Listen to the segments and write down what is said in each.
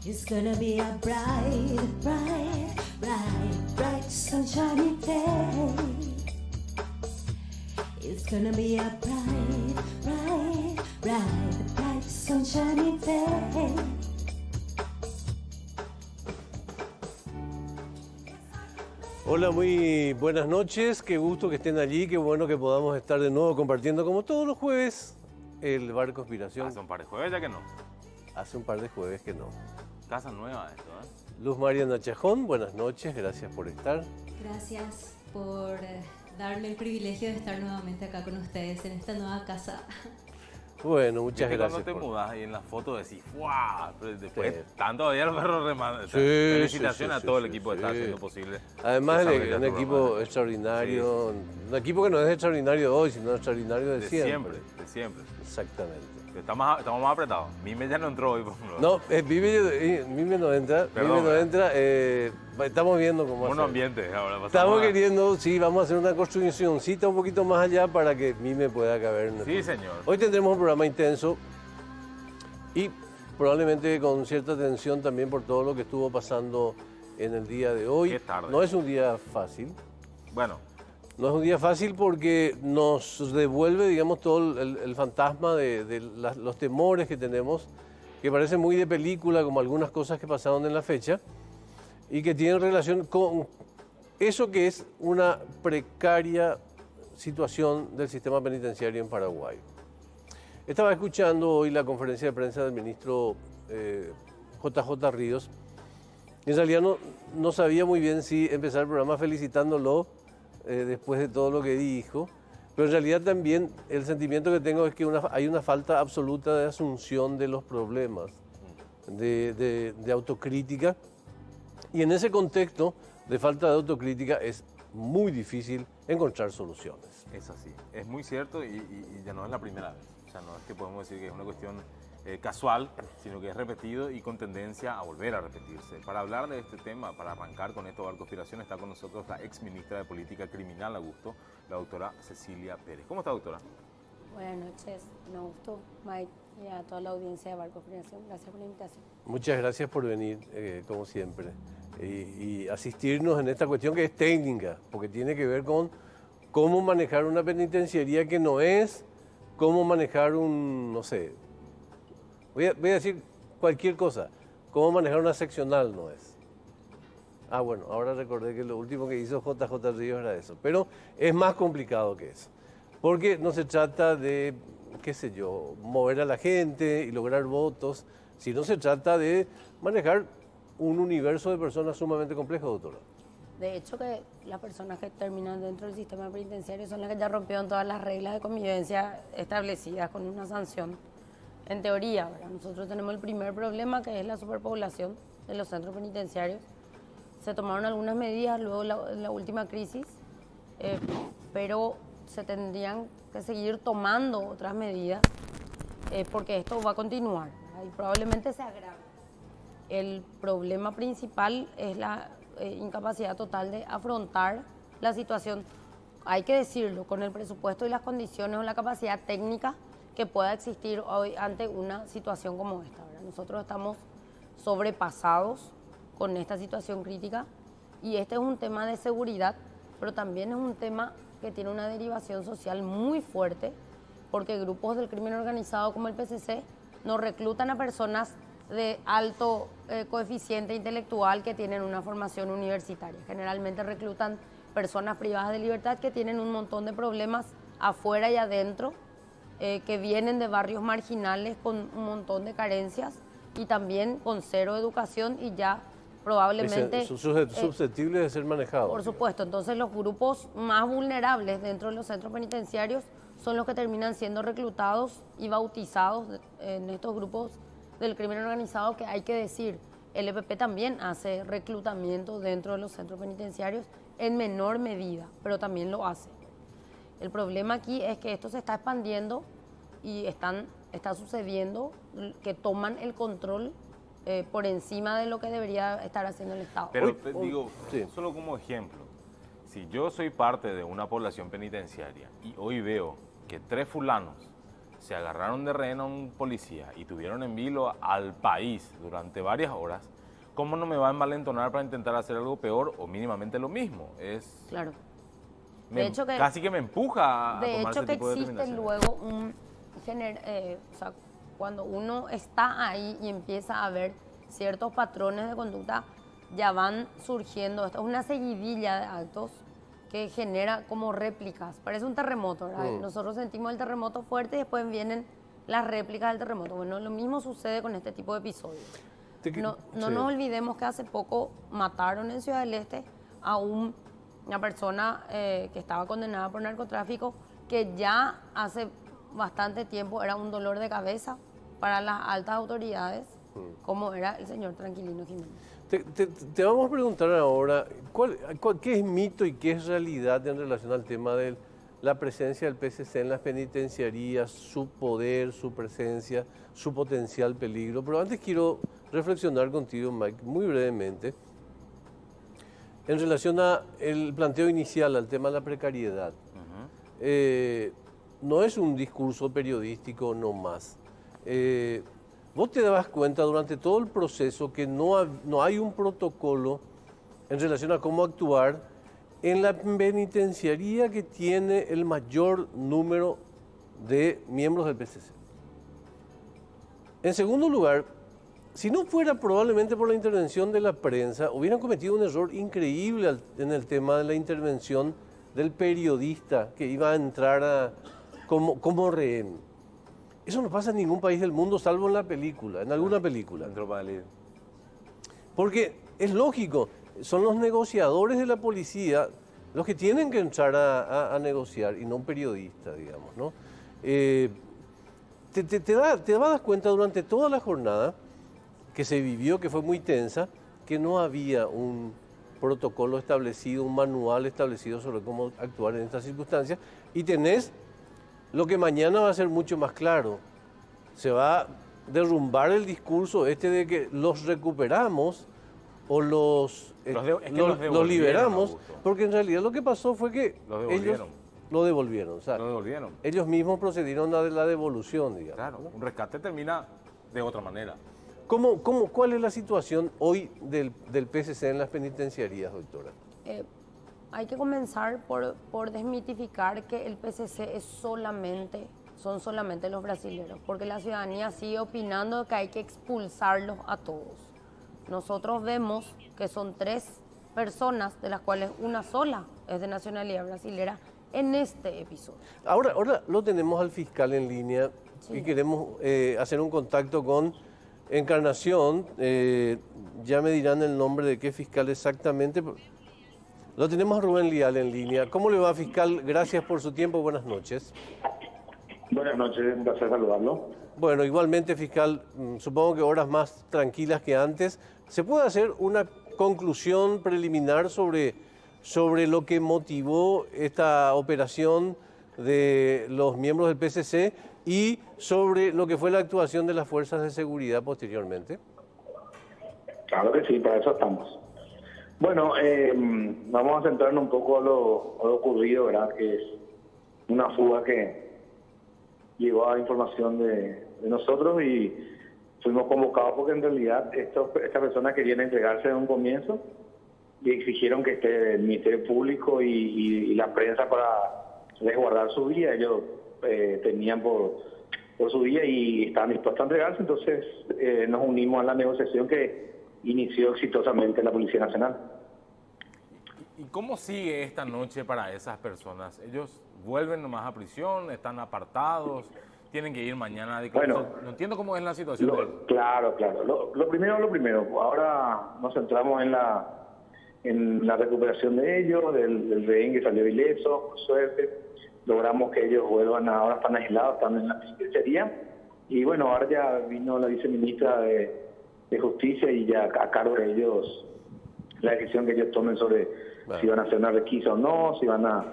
It's gonna be a bright, bright, bright, bright sunshiny day. It's gonna be a bright, bright, bright, bright sunshiny day. Hola, muy buenas noches, qué gusto que estén allí, qué bueno que podamos estar de nuevo compartiendo como todos los jueves el Bar Conspiración. Hace un par de jueves ya que no. Hace un par de jueves que no. Casa nueva esto, ¿eh? Luz María Nachajón, buenas noches, gracias por estar. Gracias por darme el privilegio de estar nuevamente acá con ustedes en esta nueva casa. Bueno, muchas ¿Viste gracias. cuando te mudas y en la foto decís, ¡guau! Pero después, Sí. tanto todavía el perro remanda. Sí, Felicitaciones sí, a todo sí, el equipo que sí. está haciendo posible. Además, que salga un tu equipo programa. extraordinario, un equipo que no es extraordinario de hoy, sino extraordinario de De siempre. siempre, de siempre. Exactamente. Estamos más apretados. Mime ya no entró hoy, por ejemplo. No, Mime no entra, Perdón, Mime no ¿verdad? estamos viendo cómo hacer. Monoambiente ahora. pasamos Estamos a- queriendo, sí, vamos a hacer una construccióncita un poquito más allá para que Mime pueda caber. En Sí, señor. Hoy tendremos un programa intenso y probablemente con cierta tensión también por todo lo que estuvo pasando en el día de hoy. Qué tarde. No es un día fácil. Bueno, No es un día fácil porque nos devuelve, digamos, todo el fantasma de los temores que tenemos, que parece muy de película, como algunas cosas que pasaron en la fecha, y que tienen relación con eso que es una precaria situación del sistema penitenciario en Paraguay. Estaba escuchando hoy la conferencia de prensa del ministro JJ Ríos, y en realidad no sabía muy bien si empezar el programa felicitándolo después de todo lo que dijo, pero en realidad también el sentimiento que tengo es que hay una falta absoluta de asunción de los problemas, de autocrítica, y en ese contexto de falta de autocrítica es muy difícil encontrar soluciones. es así. Es muy cierto y ya no es la primera vez. O sea, no es que podemos decir que es una cuestión casual, sino que es repetido y con tendencia a volver a repetirse. Para hablar de este tema, para arrancar con esto de conspiración, está con nosotros la ex ministra de Política Criminal, Augusto, la doctora Cecilia Pérez. ¿Cómo está, doctora? Buenas noches, me gustó, Mike, y a toda la audiencia de Bar Conspiración. Gracias por la invitación. Muchas gracias por venir, como siempre, y asistirnos en esta cuestión que es técnica, porque tiene que ver con cómo manejar una penitenciaría que no es, cómo manejar no sé, voy a decir cualquier cosa, cómo manejar una seccional no es. Ah, bueno, ahora recordé que lo último que hizo JJ Ríos era eso, pero es más complicado que eso, porque no se trata de, qué sé yo, mover a la gente y lograr votos, sino se trata de manejar un universo de personas sumamente complejo, doctora. De hecho, que las personas que terminan dentro del sistema penitenciario son las que ya rompieron todas las reglas de convivencia establecidas con una sanción. En teoría, ¿verdad? Nosotros tenemos el primer problema, que es la superpoblación de los centros penitenciarios. Se tomaron algunas medidas luego la última crisis, pero se tendrían que seguir tomando otras medidas porque esto va a continuar, ¿verdad? Y probablemente se agrave. El problema principal es la incapacidad total de afrontar la situación, hay que decirlo, con el presupuesto y las condiciones o la capacidad técnica que pueda existir hoy ante una situación como esta, ¿verdad? Nosotros estamos sobrepasados con esta situación crítica y este es un tema de seguridad, pero también es un tema que tiene una derivación social muy fuerte porque grupos del crimen organizado como el PCC nos reclutan a personas de alto coeficiente intelectual que tienen una formación universitaria. Generalmente reclutan personas privadas de libertad que tienen un montón de problemas afuera y adentro, que vienen de barrios marginales con un montón de carencias y también con cero educación y ya probablemente... Son susceptibles de ser manejados. Por supuesto, entonces los grupos más vulnerables dentro de los centros penitenciarios son los que terminan siendo reclutados y bautizados en estos grupos del crimen organizado, que hay que decir, el EPP también hace reclutamiento dentro de los centros penitenciarios en menor medida, pero también lo hace. El problema aquí es que esto se está expandiendo y está sucediendo que toman el control por encima de lo que debería estar haciendo el Estado. Pero Hoy- digo, sí. solo como ejemplo, si yo soy parte de una población penitenciaria y hoy veo que 3 fulanos se agarraron de rehén a un policía y tuvieron en vilo al país durante varias horas, ¿cómo no me va a envalentonar para intentar hacer algo peor o mínimamente lo mismo? Claro. Casi que me empuja a De tomar hecho, ese que tipo de existe determinaciones. luego o sea, cuando uno está ahí y empieza a ver ciertos patrones de conducta, ya van surgiendo. Esto es una seguidilla de actos que genera como réplicas. Parece un terremoto, ¿verdad? Nosotros sentimos el terremoto fuerte y después vienen las réplicas del terremoto. Bueno, lo mismo sucede con este tipo de episodios. No nos olvidemos que hace poco mataron en Ciudad del Este a una persona que estaba condenada por narcotráfico, que ya hace bastante tiempo era un dolor de cabeza para las altas autoridades, como era el señor Tranquilino Jiménez. Te vamos a preguntar ahora, ¿qué es mito y qué es realidad en relación al tema de la presencia del PCC en las penitenciarías, su poder, su presencia, su potencial peligro? Pero antes quiero reflexionar contigo, Mike, muy brevemente, en relación al planteo inicial, al tema de la precariedad. No es un discurso periodístico nomás. Vos te dabas cuenta durante todo el proceso que no hay un protocolo en relación a cómo actuar en la penitenciaría que tiene el mayor número de miembros del PCC. En segundo lugar, si no fuera probablemente por la intervención de la prensa, hubieran cometido un error increíble en el tema de la intervención del periodista que iba a entrar como rehén. Eso no pasa en ningún país del mundo, salvo en la película, en alguna película. Porque es lógico, son los negociadores de la policía los que tienen que entrar a negociar y no un periodista, digamos, ¿no? Te das cuenta durante toda la jornada que se vivió, que fue muy tensa, que no había un protocolo establecido, un manual establecido sobre cómo actuar en estas circunstancias, y tenés lo que mañana va a ser mucho más claro. Se va a derrumbar el discurso de que los recuperamos o los liberamos, Augusto. Porque en realidad lo que pasó fue que ellos lo devolvieron. O sea, ellos mismos procedieron a la devolución, digamos. Claro, ¿no? Un rescate termina de otra manera. ¿Cuál es la situación hoy del PCC en las penitenciarías, doctora? Hay que comenzar por desmitificar que el PCC son solamente los brasileños, porque la ciudadanía sigue opinando que hay que expulsarlos a todos. Nosotros vemos que son 3 personas, de las cuales una sola es de nacionalidad brasilera, en este episodio. Ahora lo tenemos al fiscal en línea, sí. Y queremos hacer un contacto con Encarnación. Ya me dirán el nombre de qué fiscal exactamente. Lo tenemos a Rubén Lial en línea. ¿Cómo le va, fiscal? Gracias por su tiempo. Buenas noches. Buenas noches, un placer saludarlo. Bueno, igualmente, fiscal, supongo que horas más tranquilas que antes. ¿Se puede hacer una conclusión preliminar sobre lo que motivó esta operación de los miembros del PCC y sobre lo que fue la actuación de las fuerzas de seguridad posteriormente? Claro que sí, para eso estamos. Bueno, vamos a centrarnos un poco a lo ocurrido, ¿verdad? Que es una fuga que llegó a información de nosotros y fuimos convocados porque en realidad estas personas querían entregarse en un comienzo y exigieron que esté el Ministerio Público y la prensa para resguardar su vida. Ellos tenían por su vida y estaban dispuestos a entregarse, entonces nos unimos a la negociación que inició exitosamente la Policía Nacional. ¿Y cómo sigue esta noche para esas personas? ¿Ellos vuelven nomás a prisión? ¿Están apartados? ¿Tienen que ir mañana a declaración? Bueno, no entiendo cómo es la situación. Claro. Lo primero. Ahora nos centramos en la recuperación de ellos, del rehén que salió ileso, por suerte. Logramos que ellos vuelvan, ahora están aislados, están en la penitenciaría. Y bueno, ahora ya vino la viceministra de Justicia y ya a cargo de ellos la decisión que ellos tomen sobre si van a hacer una requisa o no, si van a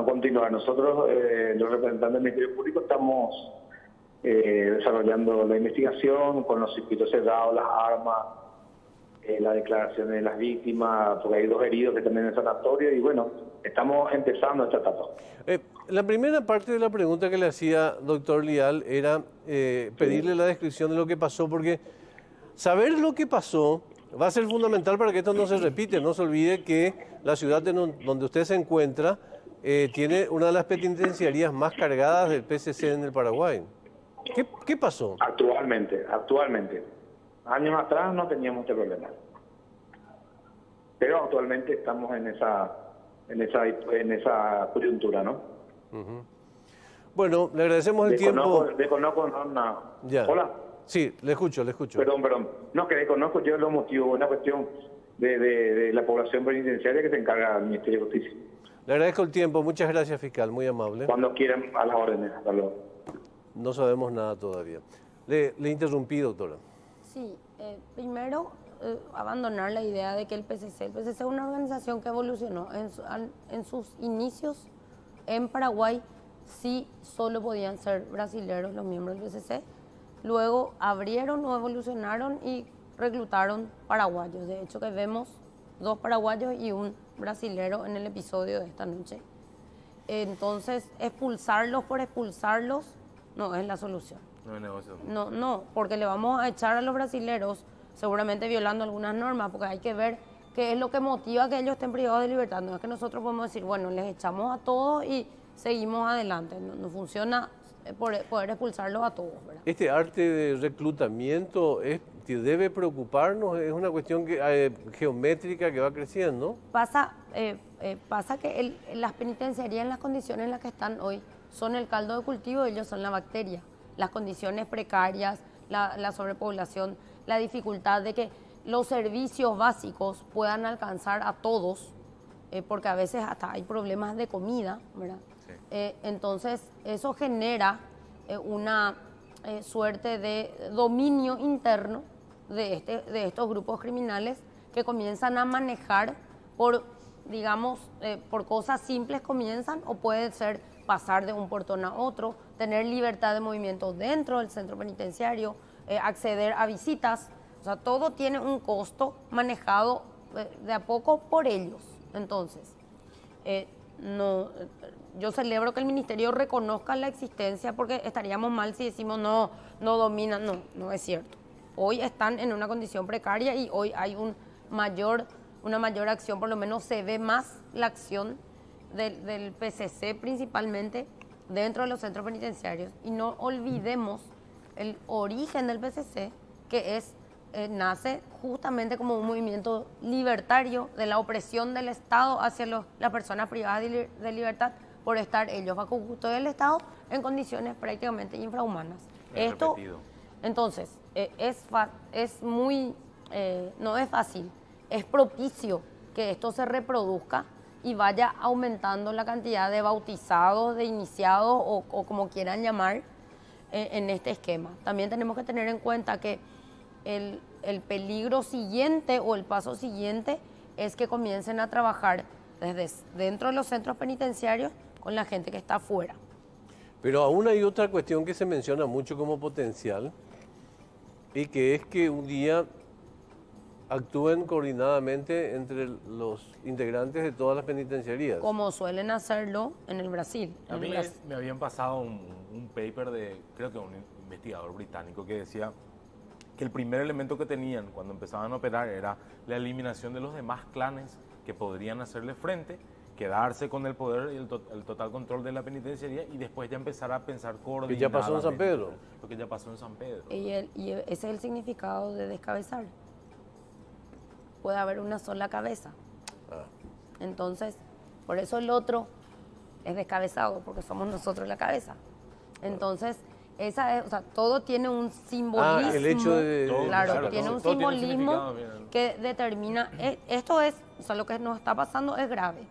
continuar. Nosotros, los representantes del Ministerio Público, estamos desarrollando la investigación con los circuitos cerrados, las armas, las declaraciones de las víctimas, porque hay 2 heridos que están en el sanatorio y bueno, estamos empezando esta etapa. La primera parte de la pregunta que le hacía doctor Lial era pedirle la descripción de lo que pasó, porque saber lo que pasó va a ser fundamental para que esto no se repite. No se olvide que la ciudad donde usted se encuentra tiene una de las penitenciarías más cargadas del PCC en el Paraguay. ¿Qué pasó? Actualmente. Años atrás no teníamos este problema. Pero actualmente estamos en esa coyuntura, ¿no? Bueno, le agradecemos el tiempo. Desconozco nada. Ya. Hola. Sí, le escucho. Perdón. No, que desconozco yo los motivos, una cuestión de la población penitenciaria que se encarga del Ministerio de Justicia. Le agradezco el tiempo. Muchas gracias, fiscal. Muy amable. Cuando quieran, a las órdenes. Hasta luego. No sabemos nada todavía. Le interrumpí, doctora. Sí, primero abandonar la idea de que el PCC es una organización que evolucionó en sus inicios en Paraguay. Sí, solo podían ser brasileños los miembros del PCC. Luego abrieron o evolucionaron y reclutaron paraguayos. De hecho, que vemos 2 paraguayos y un brasilero en el episodio de esta noche. Entonces, expulsarlos por expulsarlos no es la solución. No es negocio. No, porque le vamos a echar a los brasileros, seguramente violando algunas normas, porque hay que ver qué es lo que motiva que ellos estén privados de libertad. No es que nosotros podemos decir, bueno, les echamos a todos y seguimos adelante. No funciona poder expulsarlos a todos, ¿verdad? Este arte de reclutamiento que debe preocuparnos, es una cuestión geométrica que va creciendo. Pasa que las penitenciarías en las condiciones en las que están hoy son el caldo de cultivo, ellos son la bacteria. Las condiciones precarias, la sobrepoblación, la dificultad de que los servicios básicos puedan alcanzar a todos, porque a veces hasta hay problemas de comida, ¿verdad? Sí. Entonces, eso genera una suerte de dominio interno de estos grupos criminales que comienzan a manejar por cosas simples comienzan, o puede ser pasar de un portón a otro, tener libertad de movimiento dentro del centro penitenciario, acceder a visitas. O sea, todo tiene un costo manejado de a poco por ellos. Entonces, yo celebro que el ministerio reconozca la existencia, porque estaríamos mal si decimos no dominan. No es cierto. Hoy están en una condición precaria y hoy hay una mayor acción, por lo menos se ve más la acción del PCC principalmente dentro de los centros penitenciarios. Y no olvidemos el origen del PCC, que nace justamente como un movimiento libertario de la opresión del Estado hacia las personas privadas de libertad por estar ellos bajo custodia del Estado en condiciones prácticamente infrahumanas. Entonces, no es fácil, es propicio que esto se reproduzca y vaya aumentando la cantidad de bautizados, de iniciados o como quieran llamar en este esquema. También tenemos que tener en cuenta que el peligro siguiente o el paso siguiente es que comiencen a trabajar desde dentro de los centros penitenciarios con la gente que está afuera. Pero aún hay otra cuestión que se menciona mucho como potencial, y que es que un día actúen coordinadamente entre los integrantes de todas las penitenciarías. Como suelen hacerlo en el Brasil. A mí me habían pasado un paper de, creo que un investigador británico, que decía que el primer elemento que tenían cuando empezaban a operar era la eliminación de los demás clanes que podrían hacerle frente, quedarse con el poder y el total control de la penitenciaría, y después ya empezar a pensar coordinadamente. ¿Qué ya pasó en San Pedro? Lo que ya pasó en San Pedro. Y ese es el significado de descabezar. Puede haber una sola cabeza. Entonces, por eso el otro es descabezado, porque somos nosotros la cabeza. Entonces, todo tiene un simbolismo. El hecho de... Claro, tiene un simbolismo que determina... lo que nos está pasando es grave.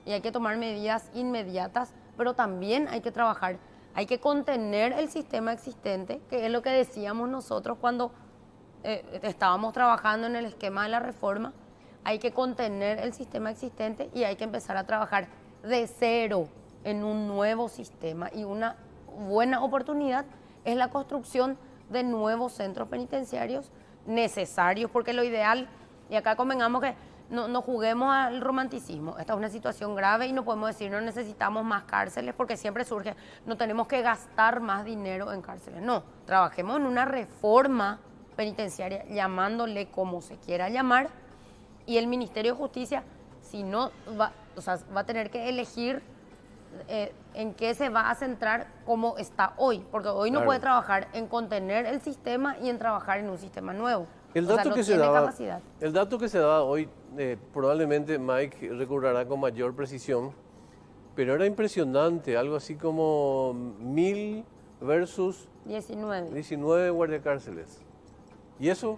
Y hay que tomar medidas inmediatas, pero también hay que trabajar. Hay que contener el sistema existente, que es lo que decíamos nosotros cuando estábamos trabajando en el esquema de la reforma. Hay que contener el sistema existente y hay que empezar a trabajar de cero en un nuevo sistema. Y una buena oportunidad es la construcción de nuevos centros penitenciarios necesarios, porque lo ideal, y acá convengamos que no juguemos al romanticismo. Esta es una situación grave y no podemos decir no necesitamos más cárceles porque siempre surge, no tenemos que gastar más dinero en cárceles. No, trabajemos en una reforma penitenciaria, llamándole como se quiera llamar, y el Ministerio de Justicia, si no, va a tener que elegir en qué se va a centrar como está hoy, porque hoy no Claro. puede trabajar en contener el sistema y en trabajar en un sistema nuevo. El O sea, dato, no que se tiene daba, capacidad. el dato que se da hoy, probablemente Mike recordará con mayor precisión, pero era impresionante, algo así como 1000 versus 19. 19 guardiacárceles. ¿Y eso?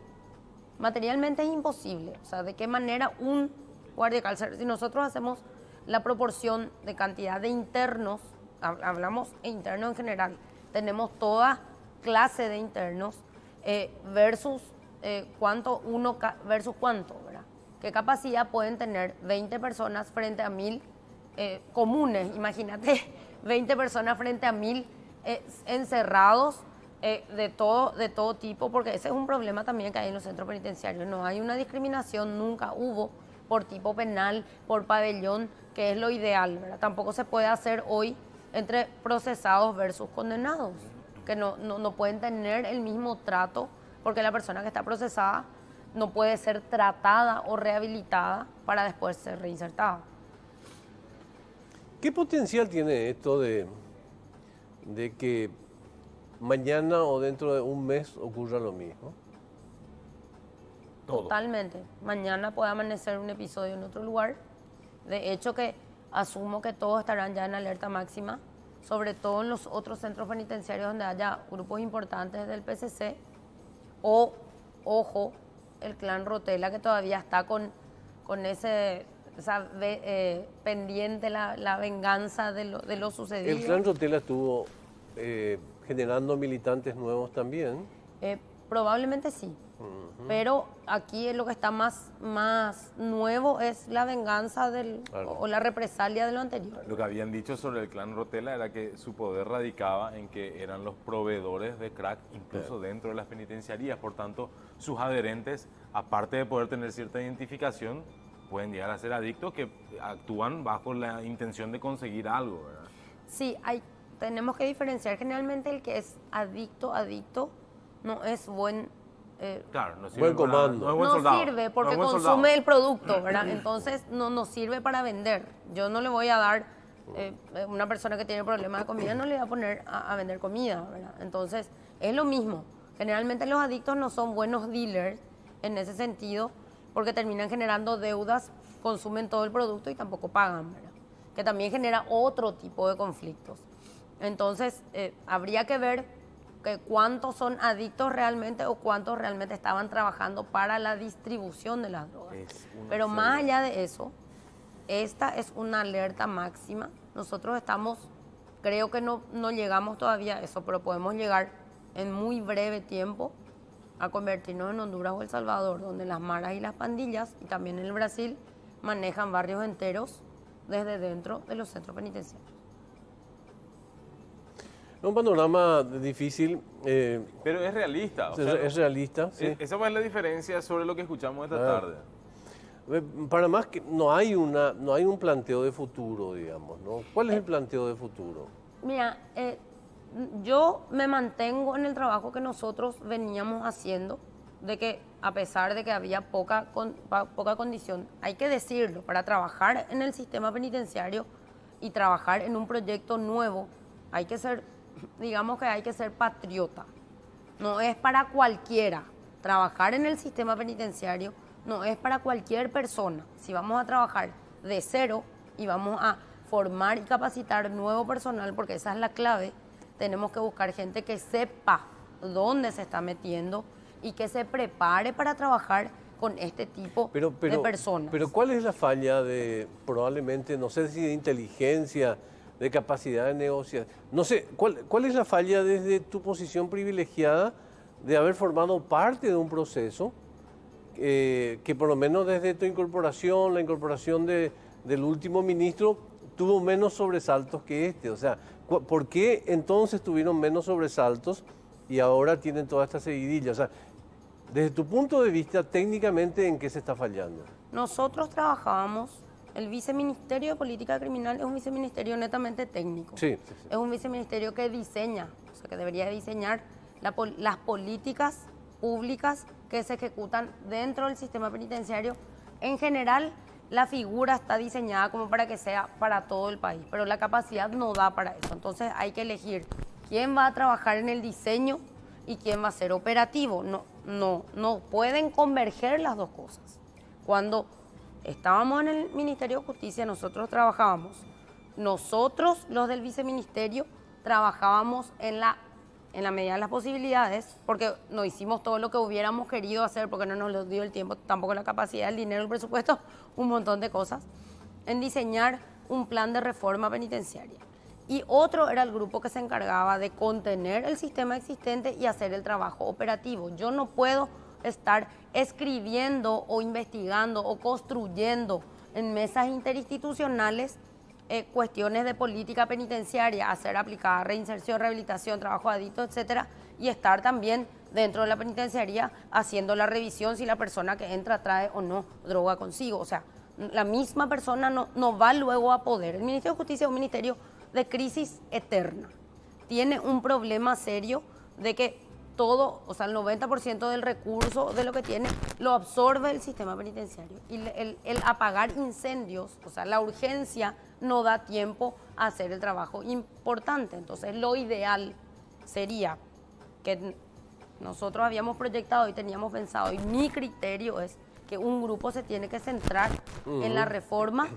Materialmente es imposible. O sea, ¿de qué manera un guardia cárcel? Si nosotros hacemos la proporción de cantidad de internos, hablamos internos en general, tenemos toda clase de internos versus cuánto uno versus cuánto, ¿verdad? ¿Qué capacidad pueden tener 20 personas frente a 1000 comunes? Imagínate, 20 personas frente a 1000 encerrados de todo tipo, porque ese es un problema también que hay en los centros penitenciarios. No hay una discriminación, nunca hubo, por tipo penal, por pabellón, que es lo ideal, ¿verdad? Tampoco se puede hacer hoy entre procesados versus condenados, que no pueden tener el mismo trato, porque la persona que está procesada no puede ser tratada o rehabilitada para después ser reinsertada. ¿Qué potencial tiene esto de que mañana o dentro de un mes ocurra lo mismo? Todo. Totalmente. Mañana puede amanecer un episodio en otro lugar. De hecho, que asumo que todos estarán ya en alerta máxima, sobre todo en los otros centros penitenciarios donde haya grupos importantes del PCC, o, ojo, el clan Rotela, que todavía está con pendiente la venganza de lo sucedido. El clan Rotela estuvo generando militantes nuevos también. Probablemente sí. Pero aquí lo que está más nuevo es la venganza Claro. o la represalia de lo anterior. Lo que habían dicho sobre el clan Rotela era que su poder radicaba en que eran los proveedores de crack incluso dentro de las penitenciarías. Por tanto, sus adherentes, aparte de poder tener cierta identificación, pueden llegar a ser adictos que actúan bajo la intención de conseguir algo, ¿verdad? Sí, tenemos que diferenciar. Generalmente el que es adicto no es buen... Claro, no sirve Buen para- comando. no es buen no soldado, sirve no porque es buen consume soldado. el producto, ¿verdad? Entonces no nos sirve para vender. Yo no le voy a dar, una persona que tiene problemas de comida, no le voy a poner a vender comida, ¿verdad? Entonces es lo mismo. Generalmente los adictos no son buenos dealers en ese sentido porque terminan generando deudas, consumen todo el producto y tampoco pagan, ¿verdad? Que también genera otro tipo de conflictos. Entonces habría que ver que cuántos son adictos realmente o cuántos realmente estaban trabajando para la distribución de las drogas. Pero más allá de eso, esta es una alerta máxima. Nosotros creo que no llegamos todavía a eso, pero podemos llegar en muy breve tiempo a convertirnos en Honduras o El Salvador, donde las maras y las pandillas, y también en el Brasil, manejan barrios enteros desde dentro de los centros penitenciarios. Un panorama difícil, Pero es realista. o sea, es realista. Sí. Esa es la diferencia sobre lo que escuchamos esta Ah. tarde. Para más que no hay un planteo de futuro, digamos, ¿no? ¿Cuál es el planteo de futuro? Mira, yo me mantengo en el trabajo que nosotros veníamos haciendo, de que a pesar de que había poca condición, hay que decirlo, para trabajar en el sistema penitenciario y trabajar en un proyecto nuevo, hay que ser, digamos que hay que ser patriota. No es para cualquiera. Trabajar en el sistema penitenciario no es para cualquier persona. Si vamos a trabajar de cero y vamos a formar y capacitar nuevo personal, porque esa es la clave, tenemos que buscar gente que sepa dónde se está metiendo y que se prepare para trabajar con este tipo de personas. Pero ¿cuál es la falla de, probablemente, no sé si de inteligencia, de capacidad de negociación? No sé, ¿cuál es la falla desde tu posición privilegiada de haber formado parte de un proceso que por lo menos desde tu incorporación, la incorporación del último ministro, tuvo menos sobresaltos que este? O sea, ¿por qué entonces tuvieron menos sobresaltos y ahora tienen toda esta seguidilla? O sea, Desde tu punto de vista, técnicamente, ¿en qué se está fallando? Nosotros trabajábamos, el Viceministerio de Política Criminal es un viceministerio netamente técnico. Sí, sí, sí. Es un viceministerio que diseña, o sea, que debería diseñar las políticas públicas que se ejecutan dentro del sistema penitenciario. En general, la figura está diseñada como para que sea para todo el país, pero la capacidad no da para eso. Entonces hay que elegir quién va a trabajar en el diseño y quién va a ser operativo. No pueden converger las dos cosas. Cuando estábamos en el Ministerio de Justicia, nosotros trabajábamos, nosotros los del viceministerio trabajábamos en la medida de las posibilidades, porque no hicimos todo lo que hubiéramos querido hacer, porque no nos lo dio el tiempo, tampoco la capacidad, el dinero, el presupuesto, un montón de cosas, en diseñar un plan de reforma penitenciaria. Y otro era el grupo que se encargaba de contener el sistema existente y hacer el trabajo operativo. Yo no puedo estar escribiendo o investigando o construyendo en mesas interinstitucionales cuestiones de política penitenciaria, hacer aplicada reinserción, rehabilitación, trabajo de adictos, etcétera, y estar también dentro de la penitenciaría haciendo la revisión si la persona que entra trae o no droga consigo. O sea, la misma persona no va luego a poder. El Ministerio de Justicia es un ministerio de crisis eterna. Tiene un problema serio de que todo, o sea, el 90% del recurso de lo que tiene lo absorbe el sistema penitenciario. Y el apagar incendios, o sea, la urgencia no da tiempo a hacer el trabajo importante. Entonces, lo ideal sería que nosotros habíamos proyectado y teníamos pensado, y mi criterio es que un grupo se tiene que centrar en la reforma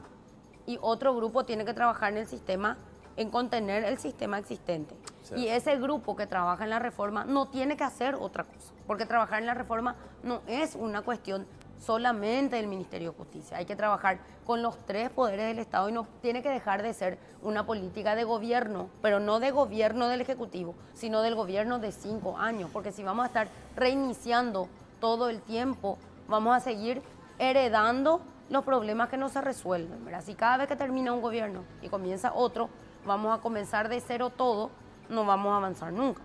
y otro grupo tiene que trabajar en el sistema, en contener el sistema existente. Sí. Y ese grupo que trabaja en la reforma no tiene que hacer otra cosa, porque trabajar en la reforma no es una cuestión solamente del Ministerio de Justicia. Hay que trabajar con los tres poderes del Estado y no tiene que dejar de ser una política de gobierno, pero no de gobierno del Ejecutivo, sino del gobierno de 5 años, porque si vamos a estar reiniciando todo el tiempo, vamos a seguir heredando los problemas que no se resuelven, ¿verdad? Si cada vez que termina un gobierno y comienza otro, vamos a comenzar de cero todo, no vamos a avanzar nunca.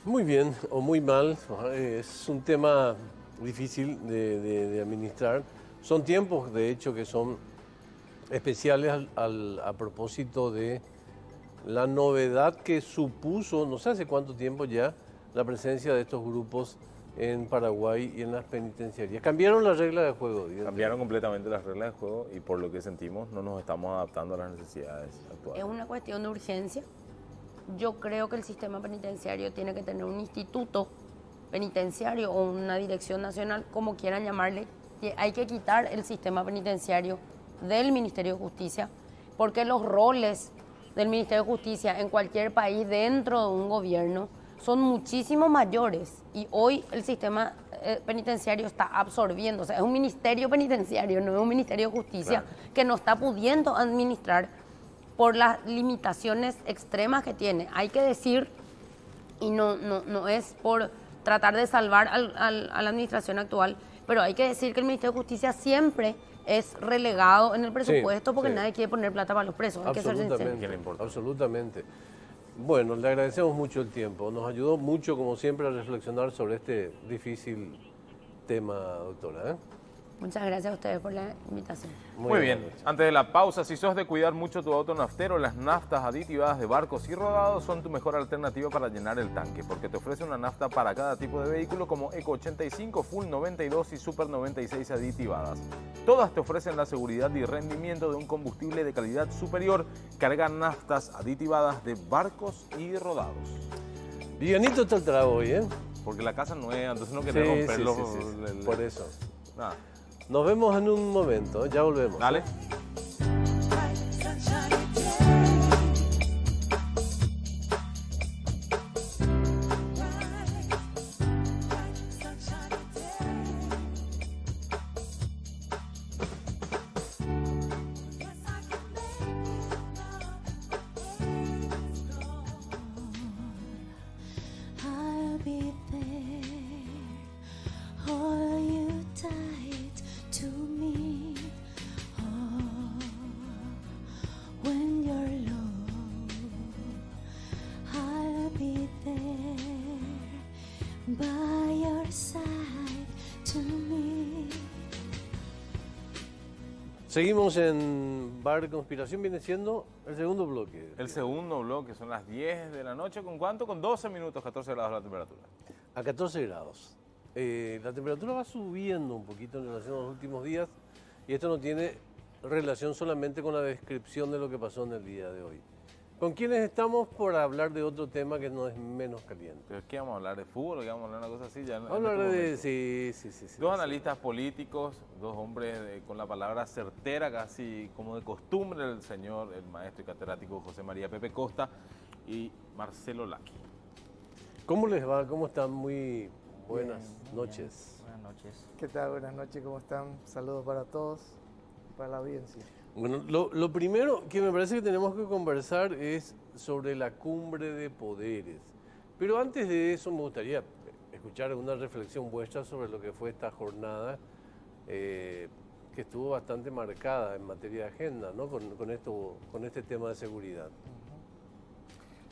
Muy bien o muy mal, es un tema difícil de administrar. Son tiempos, de hecho, que son especiales a propósito de la novedad que supuso, no sé hace cuánto tiempo ya, la presencia de estos grupos en Paraguay y en las penitenciarías. Cambiaron las reglas de juego. Cambiaron completamente las reglas de juego y por lo que sentimos no nos estamos adaptando a las necesidades actuales. Es una cuestión de urgencia. Yo creo que el sistema penitenciario tiene que tener un instituto penitenciario o una dirección nacional, como quieran llamarle. Hay que quitar el sistema penitenciario del Ministerio de Justicia, porque los roles del Ministerio de Justicia en cualquier país dentro de un gobierno son muchísimo mayores y hoy el sistema penitenciario está absorbiendo, o sea, es un ministerio penitenciario, no es un Ministerio de Justicia, claro, que no está pudiendo administrar por las limitaciones extremas que tiene. Hay que decir, y no es por tratar de salvar a la administración actual, pero hay que decir que el Ministerio de Justicia siempre es relegado en el presupuesto, sí, porque sí, nadie quiere poner plata para los presos. Hay que ser sincero. Absolutamente. Bueno, le agradecemos mucho el tiempo. Nos ayudó mucho, como siempre, a reflexionar sobre este difícil tema, doctora. Muchas gracias a ustedes por la invitación. Muy bien. Antes de la pausa, si sos de cuidar mucho tu auto naftero, las naftas aditivadas de Barcos y Rodados son tu mejor alternativa para llenar el tanque, porque te ofrece una nafta para cada tipo de vehículo como Eco 85, Full 92 y Super 96 aditivadas. Todas te ofrecen la seguridad y rendimiento de un combustible de calidad superior. Carga naftas aditivadas de Barcos y Rodados. Villanito está el trago hoy, ¿eh? Porque la casa es nueva, entonces no querés romperlo. Sí. Por eso. Nada. Nos vemos en un momento, ya volvemos. Dale. Bye. to me. Seguimos en Bar de Conspiración, viene siendo el segundo bloque. El segundo bloque son las 10 de la noche. ¿Con cuánto? Con 12 minutos, 14 grados la temperatura. A 14 grados. La temperatura va subiendo un poquito en relación a los últimos días y esto no tiene relación solamente con la descripción de lo que pasó en el día de hoy. ¿Con quiénes estamos por hablar de otro tema que no es menos caliente? ¿Pero qué vamos a hablar? ¿De fútbol o qué vamos a hablar de una cosa así? Ya Vamos a hablar de... Sí. Dos analistas políticos, dos hombres con la palabra certera, casi como de costumbre, el señor, el maestro y catedrático José María Pepe Costa y Marcelo Laqui. ¿Cómo les va? ¿Cómo están? Muy buenas Bien, noches. bien. Buenas noches. ¿Qué tal? Buenas noches, ¿cómo están? Saludos para todos y para la audiencia. Bueno, lo primero que me parece que tenemos que conversar es sobre la cumbre de poderes. Pero antes de eso me gustaría escuchar una reflexión vuestra sobre lo que fue esta jornada, que estuvo bastante marcada en materia de agenda, ¿no? con este tema de seguridad.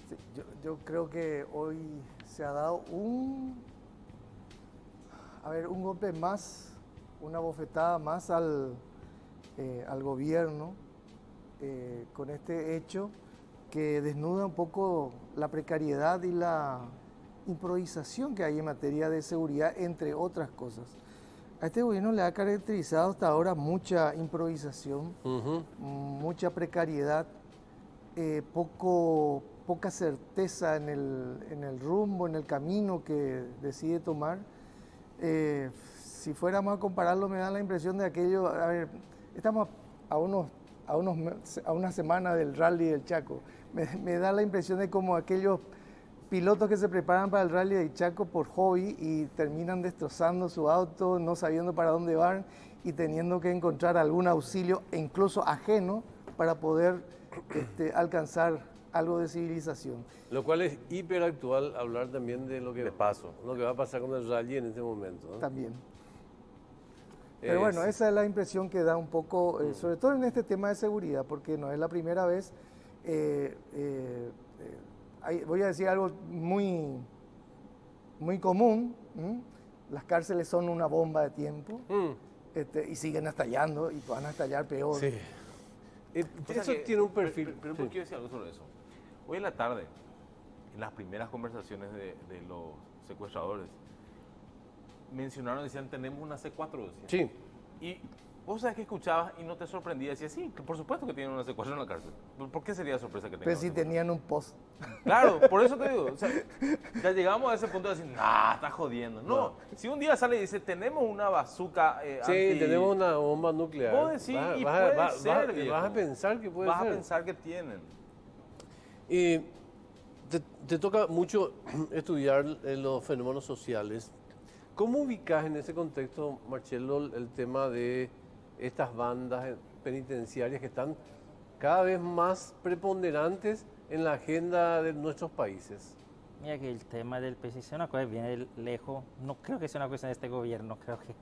Sí, yo creo que hoy se ha dado un golpe más, una bofetada más al gobierno con este hecho que desnuda un poco la precariedad y la improvisación que hay en materia de seguridad, entre otras cosas. A este gobierno le ha caracterizado hasta ahora mucha improvisación, mucha precariedad, poca certeza en el rumbo, en el camino que decide tomar. Si fuéramos a compararlo, me da la impresión de aquello, a ver, estamos a una semana del Rally del Chaco. Me da la impresión de como aquellos pilotos que se preparan para el Rally del Chaco por hobby y terminan destrozando su auto, no sabiendo para dónde van y teniendo que encontrar algún auxilio, incluso ajeno, para poder alcanzar algo de civilización. Lo cual es hiperactual hablar también de lo que De paso. Lo que va a pasar con el rally en este momento, ¿no? También. Pero bueno, esa es la impresión que da un poco, sobre todo en este tema de seguridad, porque no es la primera vez. Voy a decir algo muy común. Las cárceles son una bomba de tiempo y siguen estallando y van a estallar peor. Sí. Eso tiene un perfil. Pero sí. quiero decir algo sobre eso. Hoy en la tarde, en las primeras conversaciones de los secuestradores, mencionaron, decían, tenemos una C4. Decían. Sí. Y vos sabés que escuchabas y no te sorprendía. Decías, sí, que por supuesto que tienen una C4 en la cárcel. ¿Por qué sería sorpresa que tengan? Pero si tenían un post. Claro, por eso te digo. O sea, ya llegamos a ese punto de decir, nah, está jodiendo. No, si un día sale y dice, tenemos una bazooka Sí, tenemos una bomba nuclear. Vos decís, y puede ser, viejo. Vas a pensar que puede Vas ser. a pensar que tienen. Y te toca mucho estudiar los fenómenos sociales. ¿Cómo ubicas en ese contexto, Marcelo, el tema de estas bandas penitenciarias que están cada vez más preponderantes en la agenda de nuestros países? Mira que el tema del PCC es una cosa que viene lejos. No creo que sea una cuestión de este gobierno. Creo que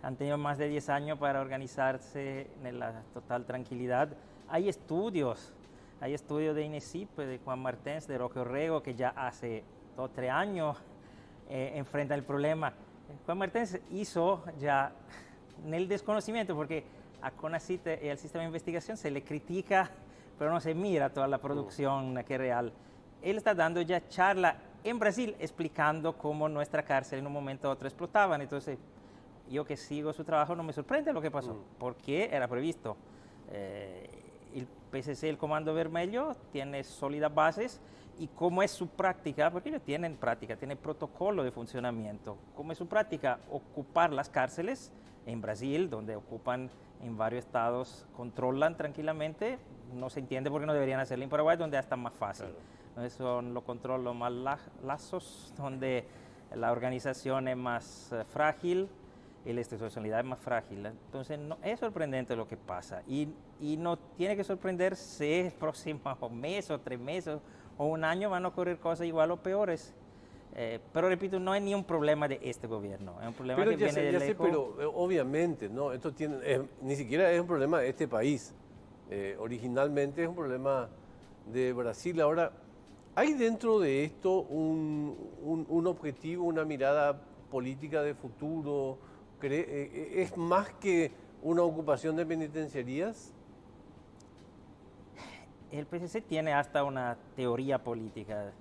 han tenido más de 10 años para organizarse en la total tranquilidad. Hay estudios de INESIP, de Juan Martens, de Roque Orrego, que ya hace 2 o 3 años enfrentan el problema. Juan Martens hizo ya en el desconocimiento, porque a CONACYT y al sistema de investigación se le critica, pero no se mira toda la producción que es real. Él está dando ya charla en Brasil explicando cómo nuestra cárcel en un momento u otro explotaban. Entonces, yo que sigo su trabajo no me sorprende lo que pasó, porque era previsto. El PCC, el Comando Vermelho, tiene sólidas bases y cómo es su práctica, porque ellos tienen práctica, tienen protocolo de funcionamiento. ¿Cómo es su práctica? Ocupar las cárceles en Brasil, donde ocupan en varios estados, controlan tranquilamente. No se entiende por qué no deberían hacerlo en Paraguay, donde está más fácil. Claro. Son los controlos más lazos, donde la organización es más frágil y la institucionalidad es más frágil. Entonces, no, es sorprendente lo que pasa. Y no tiene que sorprenderse el próximo mes o 3 meses o un año van a ocurrir cosas igual o peores. Pero repito, no es ni un problema de este gobierno, es un problema que viene de lejos. Pero obviamente, ¿no? Esto ni siquiera es un problema de este país. Originalmente es un problema de Brasil. Ahora, ¿hay dentro de esto un objetivo, una mirada política de futuro, ¿Es más que una ocupación de penitenciarías? El PCC tiene hasta una teoría política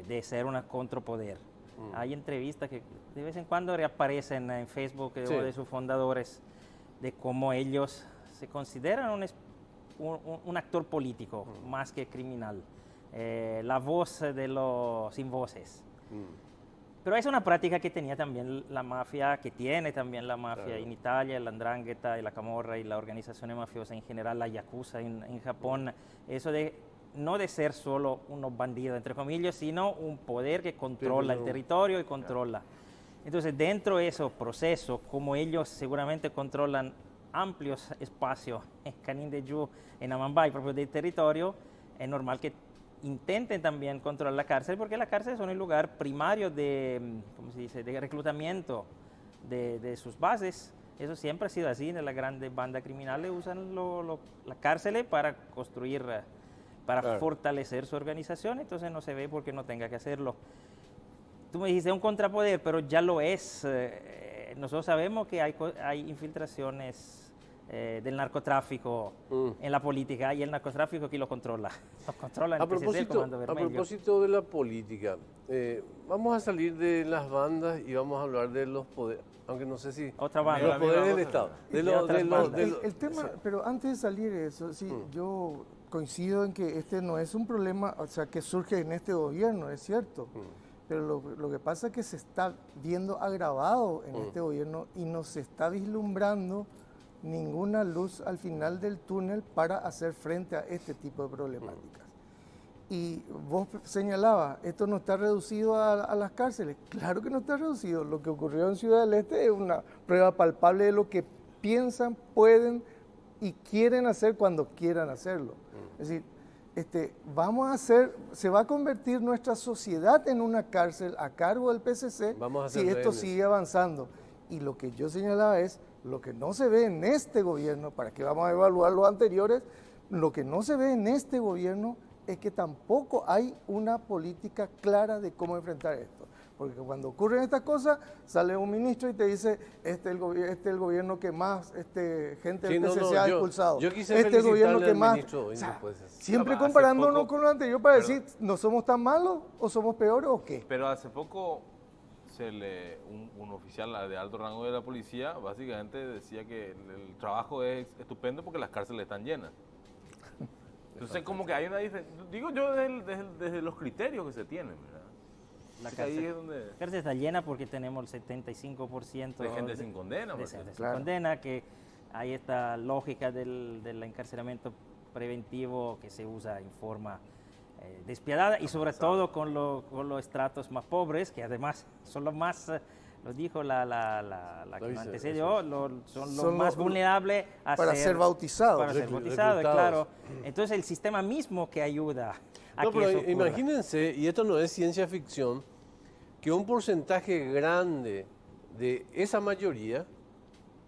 de ser una contrapoder. Hay entrevistas que de vez en cuando reaparecen en Facebook Sí. o de sus fundadores de cómo ellos se consideran un actor político más que criminal. La voz de los sin voces. Pero es una práctica que tenía también la mafia, que tiene también la mafia en Italia, la 'ndrangheta y la camorra y la organización mafiosa en general, la yakuza en Japón. Eso de no de ser solo unos bandidos, entre comillas, sino un poder que controla el territorio y controla. Entonces, dentro de esos procesos, como ellos seguramente controlan amplios espacios en Canindeyú, en Amambay, propio del territorio, es normal que intenten también controlar la cárcel, porque la cárcel es un lugar primario de, ¿cómo se dice?, de reclutamiento de sus bases. Eso siempre ha sido así. En las grandes bandas criminales usan las cárceles para construir, para fortalecer su organización. Entonces no se ve por qué no tenga que hacerlo. Tú me dijiste un contrapoder, pero ya lo es. Nosotros sabemos que hay infiltraciones del narcotráfico en la política, y el narcotráfico aquí lo controla. Lo controla el PCC, el Comando A Vermelho. propósito de la política, vamos a salir de las bandas y vamos a hablar de los poderes, aunque no sé si... Otra banda. Los poderes del Estado. El tema, pero antes de salir de eso, sí, yo coincido en que este no es un problema, o sea, que surge en este gobierno, es cierto. Pero lo que pasa es que se está viendo agravado en este gobierno y no se está vislumbrando ninguna luz al final del túnel para hacer frente a este tipo de problemáticas. Y vos señalabas, esto no está reducido a las cárceles. Claro que no está reducido. Lo que ocurrió en Ciudad del Este es una prueba palpable de lo que piensan, pueden y quieren hacer cuando quieran hacerlo. Es decir, se va a convertir nuestra sociedad en una cárcel a cargo del PCC si esto sigue avanzando. Y lo que yo señalaba es, lo que no se ve en este gobierno, para que vamos a evaluar los anteriores, lo que no se ve en este gobierno es que tampoco hay una política clara de cómo enfrentar esto. Porque cuando ocurren estas cosas, sale un ministro y te dice, este es el gobierno que más gente del PCC ha expulsado. Yo quise este es el gobierno que más... Ministro, o sea, pues, siempre comparándonos con lo anterior para decir, ¿no somos tan malos o somos peores o qué? Pero hace poco un oficial de alto rango de la policía básicamente decía que el trabajo es estupendo porque las cárceles están llenas. Entonces como que hay una diferencia, digo yo desde los criterios que se tienen, ¿verdad? La Ahí es donde cárcel está llena porque tenemos el 75% de gente sin condena. de gente sin condena, que hay esta lógica del encarcelamiento preventivo que se usa en forma despiadada y sobre todo con los estratos más pobres, que además son los más, lo dijo la que nos antecedió, son los más vulnerables para ser bautizados. Para ser bautizados, claro. Entonces el sistema mismo que ayuda a No, que pero eso ocurra. imagínense, y esto no es ciencia ficción, que un porcentaje grande de esa mayoría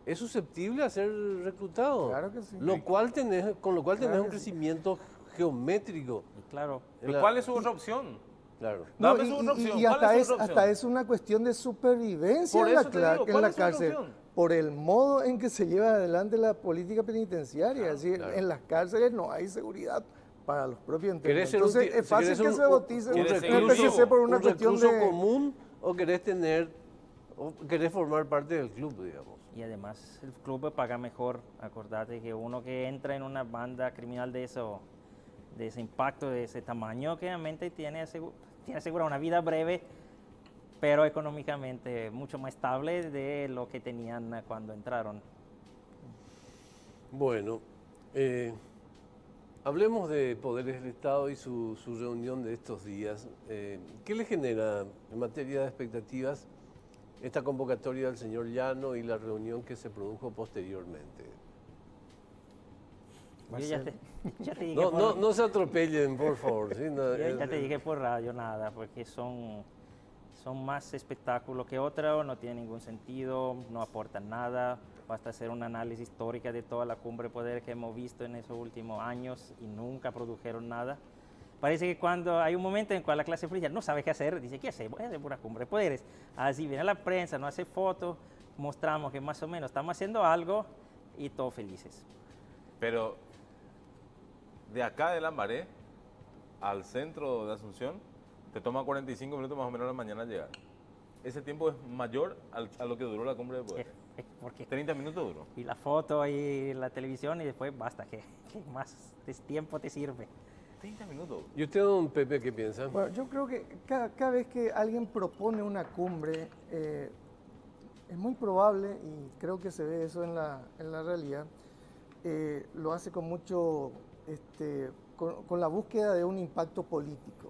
es susceptible a ser reclutado. Claro que sí. Con lo cual tenés un crecimiento geométrico. Claro. ¿Pero cuál es su otra opción? Claro. No, Dame su otra opción. y ¿Cuál hasta, es su otra opción? hasta es una cuestión de supervivencia Por en la, eso te digo, en ¿cuál la es su otra cárcel, opción? por el modo en que se lleva adelante la política penitenciaria. Es decir, en las cárceles no hay seguridad para los propios internos. Entonces es fácil que se bautice un el recluso, PCC por una cuestión recluso de... común o querés formar parte del club, digamos. Y además el club paga mejor. Acordate que uno que entra en una banda criminal de ese impacto, de ese tamaño, que realmente tiene asegurada una vida breve, pero económicamente mucho más estable de lo que tenían cuando entraron. Bueno, hablemos de poderes del Estado y su reunión de estos días. ¿Qué le genera en materia de expectativas esta convocatoria del señor Llano y la reunión que se produjo posteriormente? Yo ya te dije No se atropellen, por favor. ¿sí? ya te dije por radio nada, porque son más espectáculos que otros, no tienen ningún sentido, no aportan nada. Basta hacer un análisis histórico de toda la cumbre de poder que hemos visto en esos últimos años y nunca produjeron nada. Parece que cuando hay un momento en cual la clase política no sabe qué hacer, dice, ¿qué hacer? Voy a hacer una cumbre de poderes. Así viene la prensa, no hace fotos, mostramos que más o menos estamos haciendo algo y todos felices. Pero de acá de Lambaré al centro de Asunción te toma 45 minutos más o menos a la mañana llegar. Ese tiempo es mayor a lo que duró la cumbre de poder. Porque 30 minutos duró. y la foto y la televisión y después basta, ¿qué más tiempo te sirve? 30 minutos. ¿Y usted, don Pepe, qué piensa? Bueno, yo creo que cada vez que alguien propone una cumbre, es muy probable, y creo que se ve eso en la realidad, lo hace con mucho, con la búsqueda de un impacto político.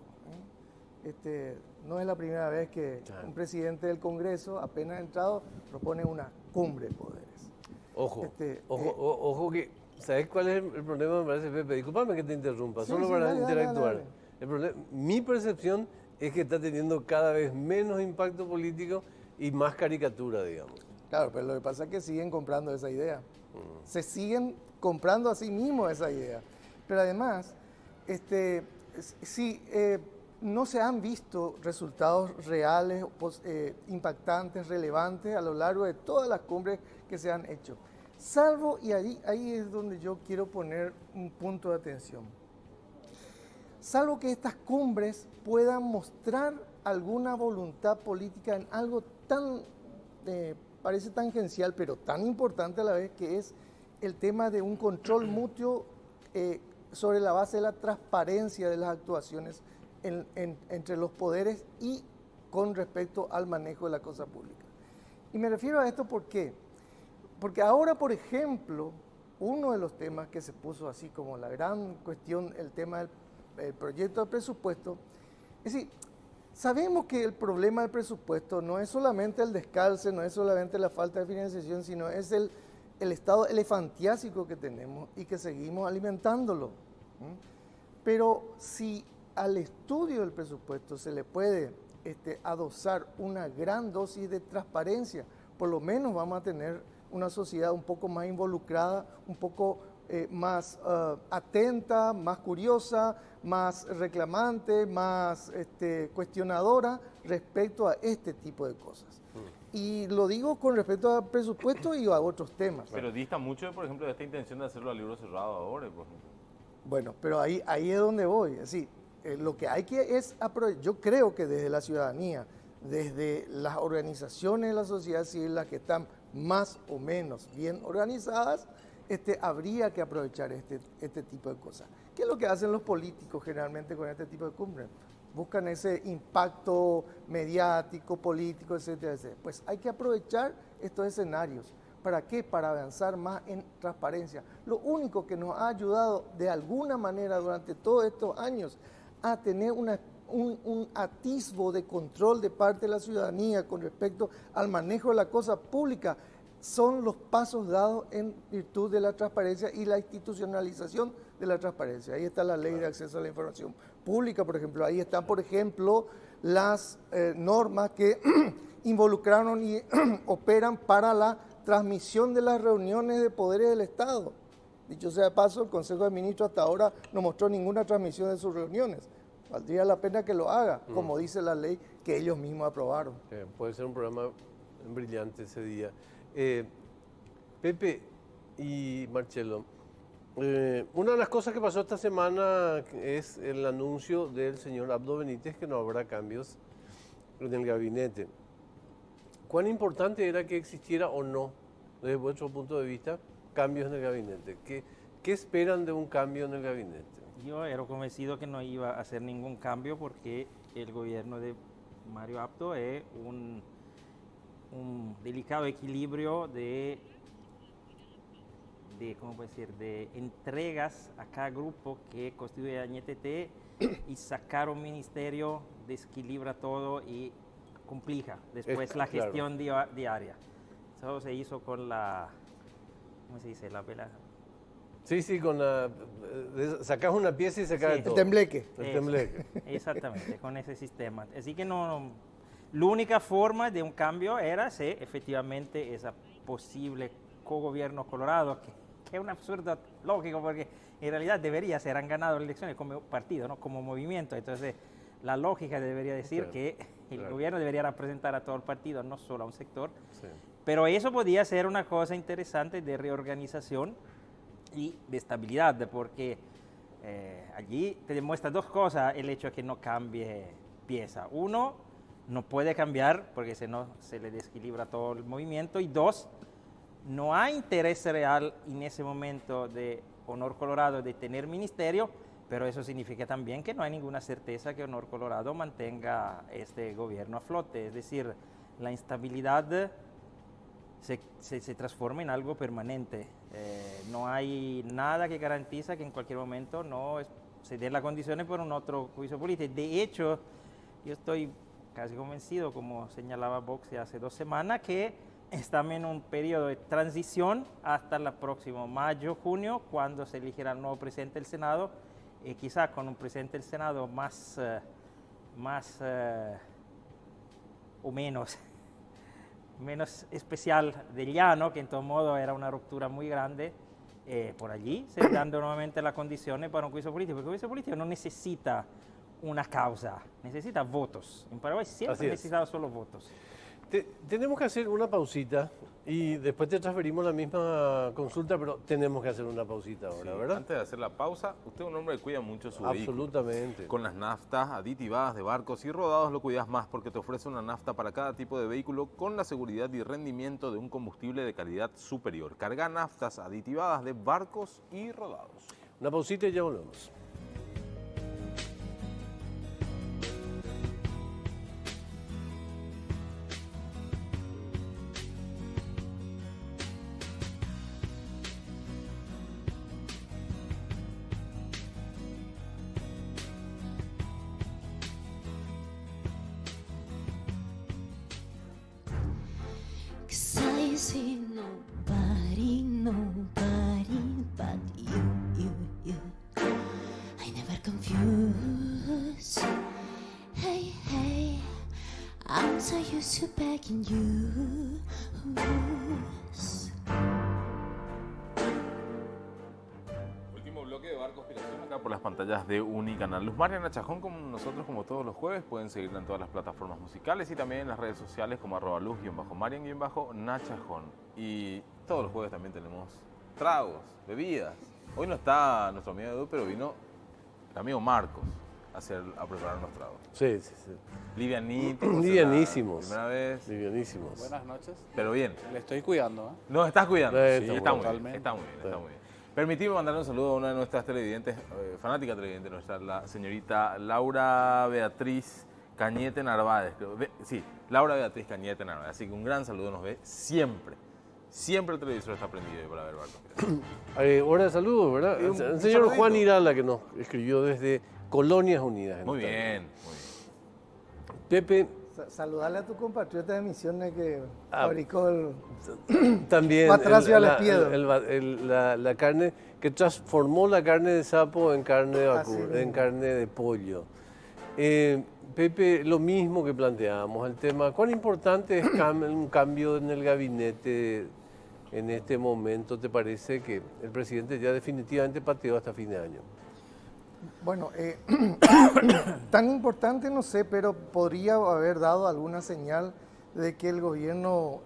No es la primera vez que un presidente del Congreso, apenas entrado, propone una cumbre de poderes. Ojo, ojo que, ¿sabes cuál es el problema? Me parece, Pepe, discúlpame que te interrumpa, Sí, solo sí, para dale, interactuar. dale. El problema, mi percepción es que está teniendo cada vez menos impacto político y más caricatura, digamos. Claro, pero lo que pasa es que siguen comprando esa idea. Se siguen comprando a sí mismos esa idea. Pero además, sí, no se han visto resultados reales, impactantes, relevantes a lo largo de todas las cumbres que se han hecho. Salvo, y ahí es donde yo quiero poner un punto de atención, salvo que estas cumbres puedan mostrar alguna voluntad política en algo tan, parece tangencial, pero tan importante a la vez, que es el tema de un control mutuo sobre la base de la transparencia de las actuaciones entre los poderes y con respecto al manejo de la cosa pública. Y me refiero a esto porque ahora, por ejemplo, uno de los temas que se puso así como la gran cuestión, el tema del proyecto de presupuesto, es decir, sabemos que el problema del presupuesto no es solamente el descalce, no es solamente la falta de financiación, sino es el estado elefantiásico que tenemos y que seguimos alimentándolo. Pero si al estudio del presupuesto se le puede adosar una gran dosis de transparencia, por lo menos vamos a tener una sociedad un poco más involucrada, un poco más atenta, más curiosa, más reclamante, más cuestionadora respecto a este tipo de cosas. Y lo digo con respecto al presupuesto y a otros temas. Pero dista mucho, por ejemplo, de esta intención de hacerlo a libro cerrado ahora, por ejemplo. Bueno, pero ahí es donde voy. Es decir, lo que hay que es aprovechar. Yo creo que desde la ciudadanía, desde las organizaciones de la sociedad civil, las que están más o menos bien organizadas, habría que aprovechar este tipo de cosas. ¿Qué es lo que hacen los políticos generalmente con este tipo de cumbres? Buscan ese impacto mediático, político, etcétera, etcétera. Pues hay que aprovechar estos escenarios. ¿Para qué? Para avanzar más en transparencia. Lo único que nos ha ayudado de alguna manera durante todos estos años a tener un atisbo de control de parte de la ciudadanía con respecto al manejo de la cosa pública son los pasos dados en virtud de la transparencia y la institucionalización de la transparencia. Ahí está la ley de acceso a la información pública, por ejemplo. Ahí están, por ejemplo, las normas que involucraron y operan para la transmisión de las reuniones de poderes del Estado. Dicho sea de paso, el Consejo de Ministros hasta ahora no mostró ninguna transmisión de sus reuniones. Valdría la pena que lo haga, como dice la ley que ellos mismos aprobaron. Puede ser un programa brillante ese día. Pepe y Marcelo, una de las cosas que pasó esta semana es el anuncio del señor Abdo Benítez que no habrá cambios en el gabinete. ¿Cuán importante era que existiera o no, desde vuestro punto de vista, cambios en el gabinete? ¿Qué esperan de un cambio en el gabinete? Yo era convencido que no iba a hacer ningún cambio porque el gobierno de Mario Abdo es un delicado equilibrio de ¿cómo puedo decir?, de entregas a cada grupo que constituye a NTT y sacar un ministerio desequilibra todo y complica después la claro. gestión diaria. Eso se hizo con la, ¿cómo se dice?, la vela. Sí, con la... sacas una pieza y se cae Sí. todo. El tembleque. El tembleque. Exactamente, con ese sistema. Así que la única forma de un cambio era si efectivamente esa posible cogobierno colorado, que es un absurdo lógico porque en realidad debería ser, han ganado las elecciones como partido, no como movimiento. Entonces la lógica debería decir Claro, que el claro. gobierno debería representar a todo el partido, no solo a un sector. Sí. Pero eso podría ser una cosa interesante de reorganización y de estabilidad, porque allí te demuestra dos cosas el hecho de que no cambie pieza. Uno, no puede cambiar porque si no se le desequilibra todo el movimiento. Y dos, no hay interés real en ese momento de Honor Colorado de tener ministerio, pero eso significa también que no hay ninguna certeza que Honor Colorado mantenga este gobierno a flote. Es decir, la instabilidad se transforma en algo permanente. No hay nada que garantiza que en cualquier momento no se den las condiciones por un otro juicio político. De hecho, yo estoy casi convencido, como señalaba Vox hace 2 semanas, que estamos en un periodo de transición hasta el próximo mayo, junio, cuando se elegirá el nuevo presidente del Senado, quizás con un presidente del Senado más o menos especial de llano, que en todo modo era una ruptura muy grande. Por allí se dando nuevamente las condiciones para un juicio político, porque el juicio político no necesita una causa, necesita votos. En Paraguay siempre necesitaba solo votos. Tenemos que hacer una pausita y después te transferimos la misma consulta, pero tenemos que hacer una pausita ahora, Sí, ¿verdad? antes de hacer la pausa, usted es un hombre que cuida mucho su vehículo. Absolutamente. Con las naftas aditivadas de Barcos y Rodados lo cuidas más porque te ofrece una nafta para cada tipo de vehículo con la seguridad y rendimiento de un combustible de calidad superior. Carga naftas aditivadas de Barcos y Rodados. Una pausita y ya volvemos. Cause I see nobody, nobody but you. I never confuse. Hey, hey, I'm so used to begging you. Último bloque de Barcos Conspiración acá por las pantallas de Unicanal. Luz María Nachajón, como nosotros, como todos los jueves, pueden seguirla en todas las plataformas musicales y también en las redes sociales como @luz_marian_nachajón. Y todos los jueves también tenemos tragos, bebidas. Hoy no está nuestro amigo Edu, pero vino el amigo Marcos a preparar unos tragos. Sí, sí, sí. Livianitos. Livianísimos. Primera vez, Livianísimos. Buenas noches. pero bien. Le estoy cuidando, ¿eh? Nos estás cuidando. Sí, Sí, está está muy bien, totalmente. está muy bien, Sí. está muy bien. Permitime mandarle un saludo a una de nuestras televidentes, fanática televidente nuestra, la señorita Laura Beatriz Cañete Narváez. Sí, Laura Beatriz Cañete Narváez. Así que un gran saludo, nos ve siempre. Siempre el televisor está prendido ahí para ver Barcos. Hora de saludos, ¿verdad? Un El señor saludito. Juan Irala, que nos escribió desde Colonias Unidas. en Muy Italia. bien, muy bien. Pepe, Saludarle a tu compatriota de Misiones que Ah. fabricó el... también Patracio Alespiedo. la carne que transformó la carne de sapo en carne de Así vacuno, mismo. en carne de pollo. Pepe, lo mismo que planteábamos, el tema, ¿cuán importante es un cambio en el gabinete en este momento? ¿Te parece que el presidente ya definitivamente pateó hasta fin de año? Bueno, tan importante no sé, pero podría haber dado alguna señal de que el gobierno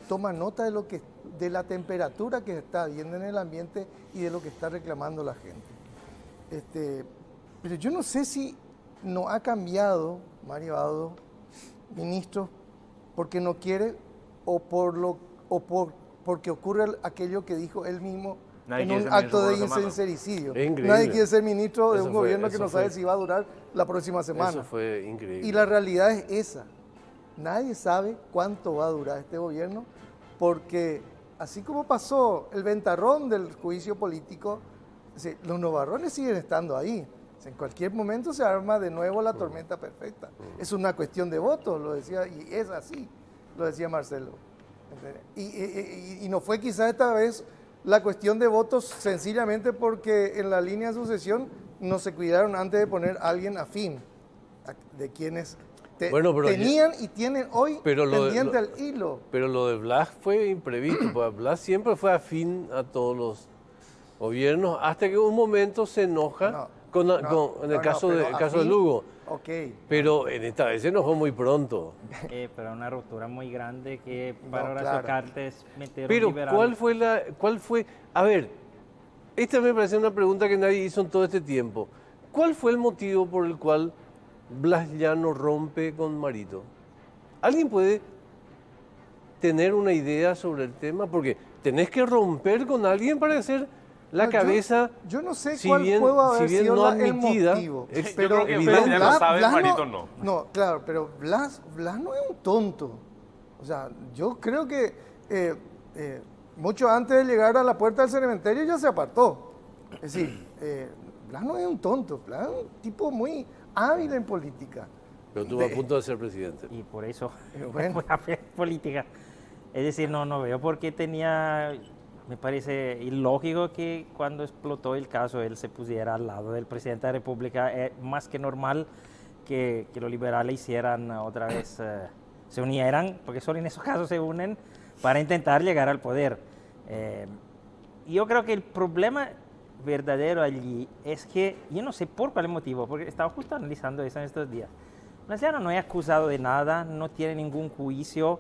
toma nota de la temperatura que está habiendo en el ambiente y de lo que está reclamando la gente. Pero yo no sé si no ha cambiado Mario Abdo, ministro, porque no quiere o porque ocurre aquello que dijo él mismo Nadie en quiere un ser ministro acto de por una semana. insincericidio. Es increíble. Nadie quiere ser ministro de Eso un fue- gobierno que eso no sabe fue- si va a durar la próxima semana. Eso fue increíble. Y la realidad es esa. Nadie sabe cuánto va a durar este gobierno porque así como pasó el ventarrón del juicio político, los nubarrones siguen estando ahí. En cualquier momento se arma de nuevo la tormenta perfecta. Es una cuestión de votos, lo decía, y es así, lo decía Marcelo. Y no fue quizás esta vez la cuestión de votos sencillamente porque en la línea de sucesión no se cuidaron antes de poner a alguien afín, de quienes Bueno, pero tenían y tienen hoy pero pendiente el hilo. Pero lo de Blas fue imprevisto, porque Blas siempre fue afín a todos los gobiernos, hasta que un momento se enoja No. en el caso de Lugo. Ok. Pero en esta vez se enojó muy pronto. Pero una ruptura muy grande que para No, Horacio claro. Cartes meter Pero un liberal. ¿cuál fue? A ver, esta me parece una pregunta que nadie hizo en todo este tiempo. ¿Cuál fue el motivo por el cual Blas Llano rompe con Marito? ¿Alguien puede tener una idea sobre el tema? Porque tenés que romper con alguien para hacer la No, cabeza. Yo no sé si cuál bien- pudo haber si bien sido no el admitida, motivo. es- Yo creo que evidente. Blas Llano sabe, Marito no. No, claro, pero Blas no es un tonto. O sea, yo creo que mucho antes de llegar a la puerta del cementerio ya se apartó. Es decir, Blas no es un tonto, Blas es un tipo muy hábil en política. Pero estuvo a punto de ser presidente. Y por eso Bueno. fue a hacer política. Es decir, no veo por qué tenía, me parece ilógico que cuando explotó el caso él se pusiera al lado del presidente de la República. Es más que normal que los liberales hicieran otra vez, se unieran, porque solo en esos casos se unen para intentar llegar al poder. Yo creo que el problema verdadero allí es que, yo no sé por cuál motivo, porque estaba justo analizando eso en estos días. Blas Llano no es acusado de nada, no tiene ningún juicio,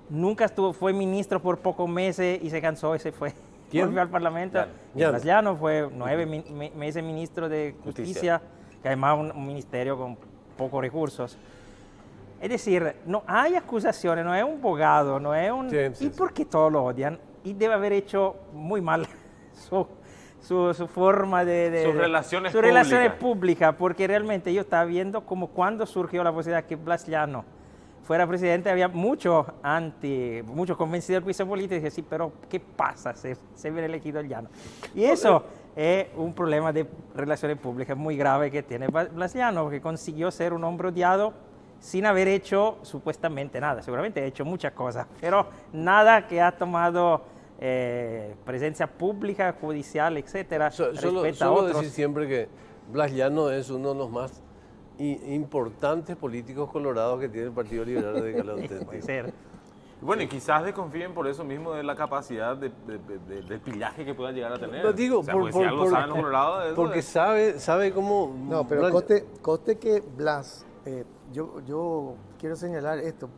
nunca fue ministro por pocos meses y se cansó y se fue. ¿Quién? Volvió al Parlamento. Llano. Blas Llano fue 9 meses ministro de Justicia, que además un ministerio con pocos recursos. Es decir, no hay acusaciones, no es un abogado, no es un... Sí, sí, ¿Y sí. por qué todos lo odian? Y debe haber hecho muy mal su forma de... Sus relaciones sus relaciones públicas. públicas, porque realmente yo estaba viendo como cuando surgió la posibilidad que Blas Llano fuera presidente, había mucho convencido del juicio político y dije, sí, pero ¿qué pasa? Se ve elegido el Llano. Y eso es un problema de relaciones públicas muy grave que tiene Blas Llano, que consiguió ser un hombre odiado sin haber hecho supuestamente nada. Seguramente ha hecho muchas cosas, pero nada que ha tomado presencia pública, judicial, etcétera, Solo respecto a otros. decir siempre que Blas Llano es uno de los más importantes políticos colorados que tiene el Partido Liberal Radical Auténtico. Puede ser. Bueno, y quizás desconfíen por eso mismo de la capacidad del pillaje que pueda llegar a tener. No, digo, O sea, porque si algo saben los colorados, eso porque es. sabe cómo... No, pero Blas- coste que Blas, yo quiero señalar esto,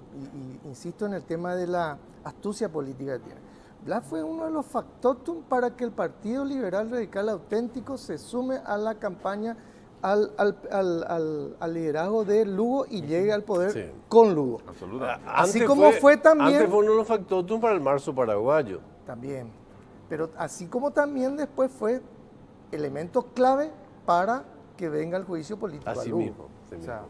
y insisto en el tema de la astucia política que tiene. Blas fue uno de los factotum para que el Partido Liberal Radical Auténtico se sume a la campaña, al liderazgo de Lugo y llegue al poder Sí. con Lugo. Absolutamente. Así Antes como fue también- Antes fue uno de los factotum para el marzo paraguayo. También. Pero así como también después fue elemento clave para que venga el juicio político a Así Lugo. mismo, así O sea,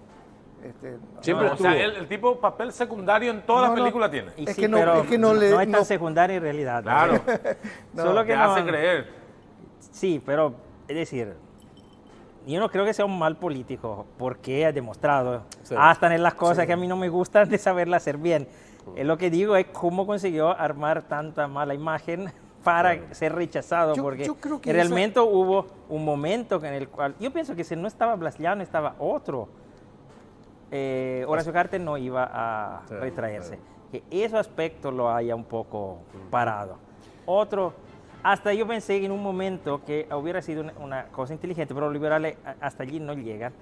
Siempre O sea, estuvo. el tipo papel secundario en todas No, las no. películas tiene. Y Es sí, que no- pero es que no le- es tan no- secundario en realidad. Claro, Solo te que hace no, creer. Sí, pero es decir, yo no creo que sea un mal político, porque ha demostrado, Sí. hasta en las cosas que a mí no me gustan, de saberla hacer bien. Lo que digo es cómo consiguió armar tanta mala imagen para ser rechazado, porque yo creo que realmente hubo un momento en el cual, yo pienso que si no estaba Blas Llano, estaba otro. Horacio Cartes no iba a Sí, retraerse. Que ese aspecto lo haya un poco parado. Otro, hasta yo pensé en un momento que hubiera sido una cosa inteligente, pero los liberales hasta allí no llegan,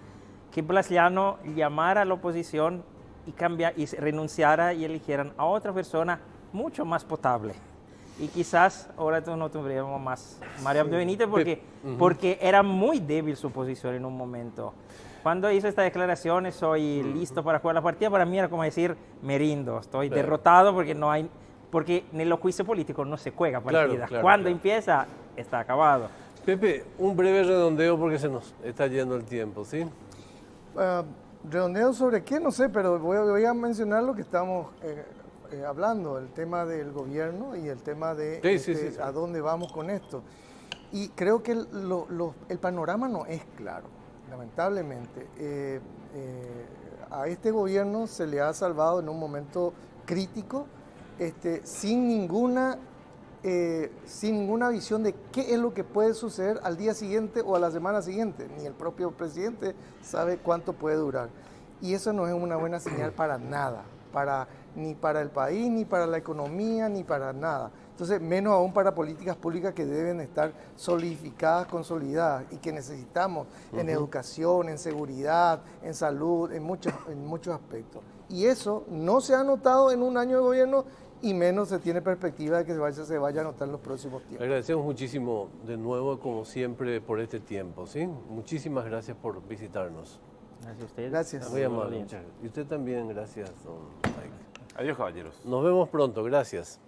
que Blas Llano llamara a la oposición y renunciara y eligieran a otra persona mucho más potable. Y quizás ahora no tendríamos más María Abdo Benítez porque era muy débil su posición en un momento. Cuando hizo estas declaraciones, soy listo para jugar la partida, para mí era como decir, me rindo, estoy derrotado porque en los juicios políticos no se juega Claro, partida. claro, Cuando claro. empieza, está acabado. Pepe, un breve redondeo porque se nos está yendo el tiempo, ¿sí? Redondeo sobre qué, no sé, pero voy a mencionar lo que estamos hablando, el tema del gobierno y el tema de Sí, sí. a dónde vamos con esto. Y creo que el panorama no es claro, lamentablemente. A este gobierno se le ha salvado en un momento crítico, sin ninguna visión de qué es lo que puede suceder al día siguiente o a la semana siguiente. Ni el propio presidente sabe cuánto puede durar. Y eso no es una buena señal para nada, ni para el país, ni para la economía, ni para nada. Entonces, menos aún para políticas públicas que deben estar solidificadas, consolidadas y que necesitamos en educación, en seguridad, en salud, en muchos aspectos. Y eso no se ha notado en un año de gobierno y menos se tiene perspectiva de que se vaya a notar en los próximos Le tiempos. agradecemos muchísimo de nuevo, como siempre, por este tiempo, ¿sí? Muchísimas gracias por visitarnos. Gracias a ustedes. Gracias. Muy amable. Bien. Muchas gracias. Y usted también, gracias, don Mike. Adiós, caballeros. Nos vemos pronto, gracias.